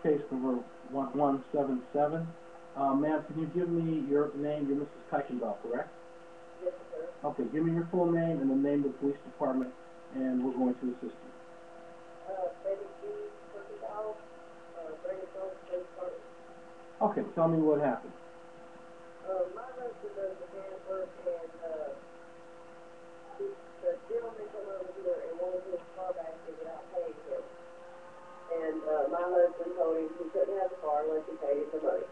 case number 1177. Ma'am, can you give me your name? You're Mrs. Kuykendall, correct? Yes, sir. Okay, give me your full name and the name of the police department, and we're going to assist you. Betty G. Kuykendall, Brandon Police Department. Okay, tell me what happened. My husband does mechanic work, and the gentleman come over here and wanted his car back without paying him. And my husband told him he couldn't have the car unless he paid him the money.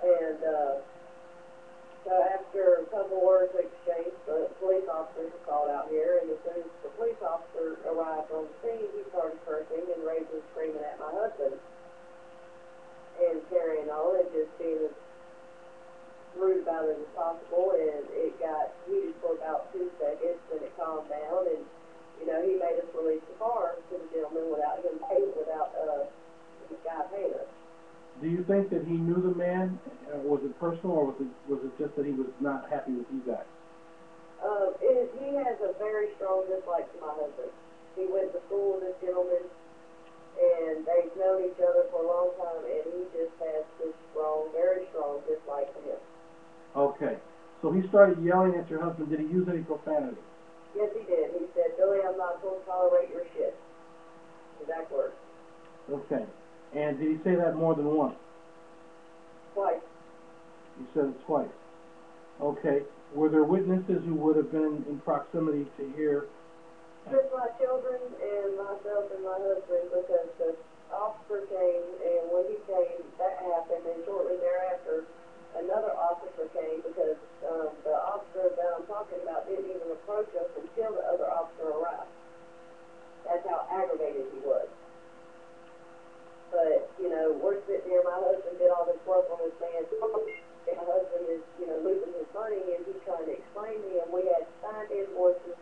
And so after a couple words exchanged, the police officers were called out here, and as soon as the police officer arrived on the scene, he started cursing and raging, screaming at my husband and carrying on and just being as rude about it as possible. And it got heated for about 2 seconds, and it calmed down, and you know, he made us release the car to the gentleman without him paying, without the guy paying us. Do you think that he knew the man? Was it personal, or was it just that he was not happy with you guys? He has a very strong dislike to my husband. He went to school with this gentleman, and they've known each other for a long time, and he just has this strong, very strong dislike for him. Okay. So he started yelling at your husband. Did he use any profanity? Yes, he did. He said, "Billy, I'm not going to tolerate your shit." Exact words. Okay. And did he say that more than once? Twice. You said it twice. Okay. Were there witnesses who would have been in proximity to hear? Just my children and myself and my husband, because the officer came, and when he came, that happened, and shortly thereafter, another officer came, because the officer that I'm talking about didn't even approach us until the other officer arrived. That's how aggravated he was. But, you know, we're sitting here, my husband did all this work on this man's car, and my husband is, you know, losing his money, and he's trying to explain to him. We had signed invoices,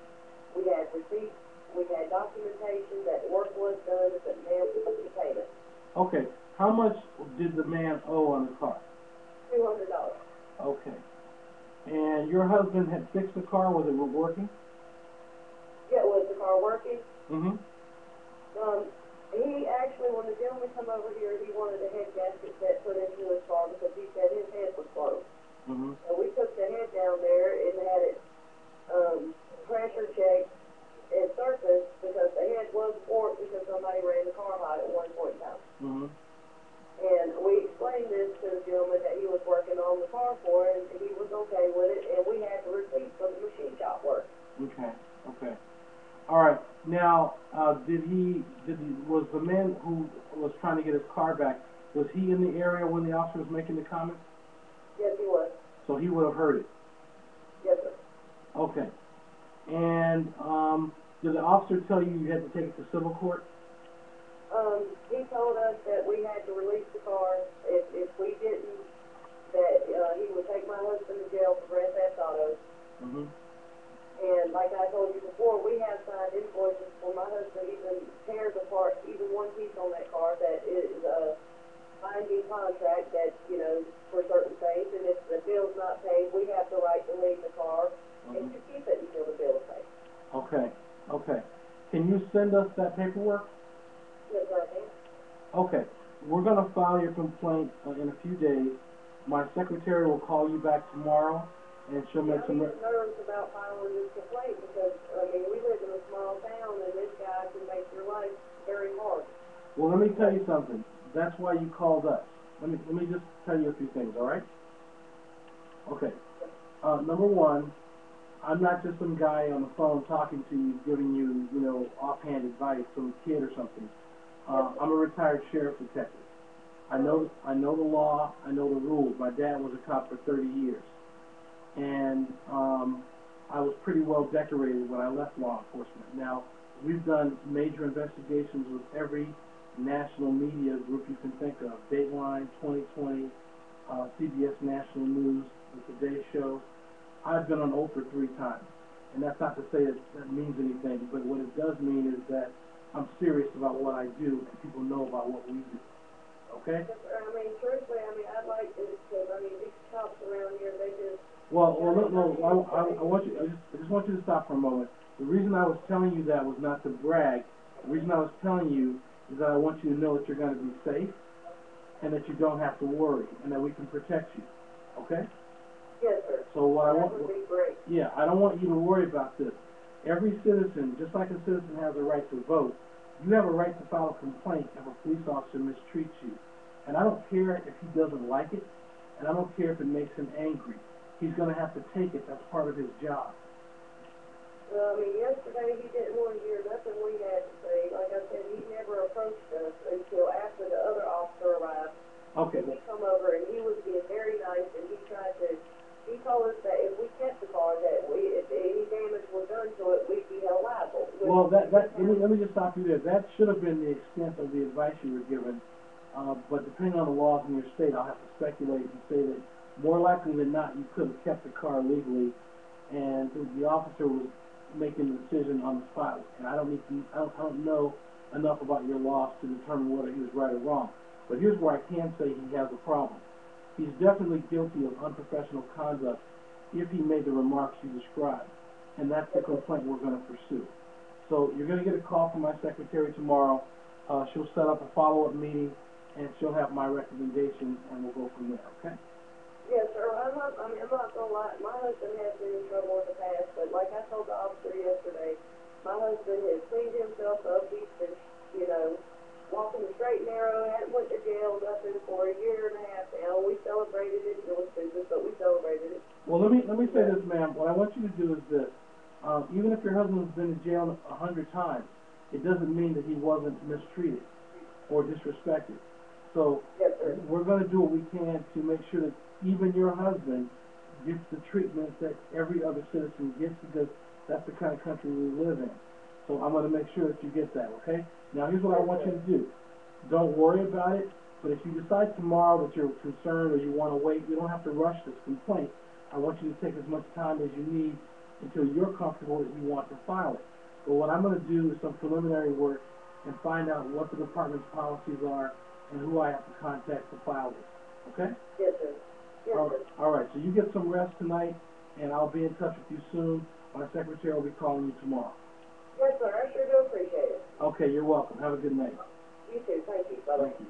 we had receipts, we had documentation that the work was done, that the man was the payment. Okay. How much did the man owe on the car? $200. Okay. And your husband had fixed the car? Was it working? Yeah, was the car working? Mm-hmm. He actually, when the gentleman come over here, he wanted a head gasket set put into his car because he said his head was closed. Mm-hmm. So we took the head down there and had it pressure checked and surfaced, because the head was forked because somebody ran the car hot at one point in time. Mm-hmm. And we explained this to the gentleman that he was working on the car for, and he was okay with it, and we had the receipt for the machine shop work. Okay. Okay. All right. Now, was the man who was trying to get his car back, was he in the area when the officer was making the comment? Yes, he was. So he would have heard it? Yes, sir. Okay. And did the officer tell you you had to take it to civil court? He told us that we had to release the car. If we didn't, that he would take my husband to jail for grand theft auto. Mm-hmm. And like I told you before, we have signed invoices for my husband even tears apart even one piece on that car that is a binding contract that, you know, for certain things. And if the bill's not paid, we have the right to leave the car and to keep it until the bill is paid. Okay. Okay. Can you send us that paperwork? Yes, I can. Okay. We're going to file your complaint in a few days. My secretary will call you back tomorrow, and she'll make some... I'm nervous about filing this complaint because, I mean, we live in a small town, and this guy can make your life very hard. Well, let me tell you something. That's why you called us. Let me just tell you a few things, all right? Okay. Number one, I'm not just some guy on the phone talking to you, giving you, you know, offhand advice, some kid or something. I'm a retired sheriff detective. I know the law. I know the rules. My dad was a cop for 30 years. And I was pretty well decorated when I left law enforcement. Now, we've done major investigations with every national media group you can think of. Dateline, 2020, CBS National News, The Today Show. I've been on Oprah 3 times. And that's not to say that means anything, but what it does mean is that I'm serious about what I do, and people know about what we do. Okay? I mean, truthfully, I'd like this, because, these cops around here, they just... Well, I just want you to stop for a moment. The reason I was telling you that was not to brag. The reason I was telling you is that I want you to know that you're going to be safe and that you don't have to worry and that we can protect you. Okay? Yes, sir. So what That would be great. yeah, I don't want you to worry about this. Every citizen, just like a citizen has a right to vote, you have a right to file a complaint if a police officer mistreats you. And I don't care if he doesn't like it, and I don't care if it makes him angry. He's going to have to take it. That's part of his job. Well, I mean, yesterday he didn't want to hear nothing we had to say. Like I said, he never approached us until after the other officer arrived. Okay. And he come over and he was being very nice, and he told us that if we kept the car, that if any damage was done to it, we'd be held liable. Well, let me just stop you there. That should have been the extent of the advice you were given. But depending on the laws in your state, I'll have to speculate and say that more likely than not, you could have kept the car legally, and the officer was making the decision on the spot. And I don't know enough about your laws to determine whether he was right or wrong. But here's where I can say he has a problem. He's definitely guilty of unprofessional conduct if he made the remarks you described, and that's the complaint we're going to pursue. So you're going to get a call from my secretary tomorrow. She'll set up a follow-up meeting, and she'll have my recommendation, and we'll go from there, okay? Yes, sir. I'm not going to lie. My husband has been in trouble in the past, but like I told the officer yesterday, my husband has cleaned himself up. He's been, walking the straight and narrow, hadn't went to jail, nothing for a year and a half now. We celebrated it. It was business, but we celebrated it. Well, let me say this, ma'am. What I want you to do is this. Even if your husband's been in jail 100 times, it doesn't mean that he wasn't mistreated or disrespected. So yes, sir. We're going to do what we can to make sure that even your husband gets the treatment that every other citizen gets, because that's the kind of country we live in. So I'm going to make sure that you get that, okay? Now, here's what I want you to do. Don't worry about it, but if you decide tomorrow that you're concerned or you want to wait, you don't have to rush this complaint. I want you to take as much time as you need until you're comfortable that you want to file it. But what I'm going to do is some preliminary work and find out what the department's policies are and who I have to contact to file this. Okay? Yes, sir. Yes, sir. All right. So you get some rest tonight, and I'll be in touch with you soon. My secretary will be calling you tomorrow. Yes, sir. I sure do appreciate it. Okay, you're welcome. Have a good night. You too. Thank you. Bye-bye. Thank you.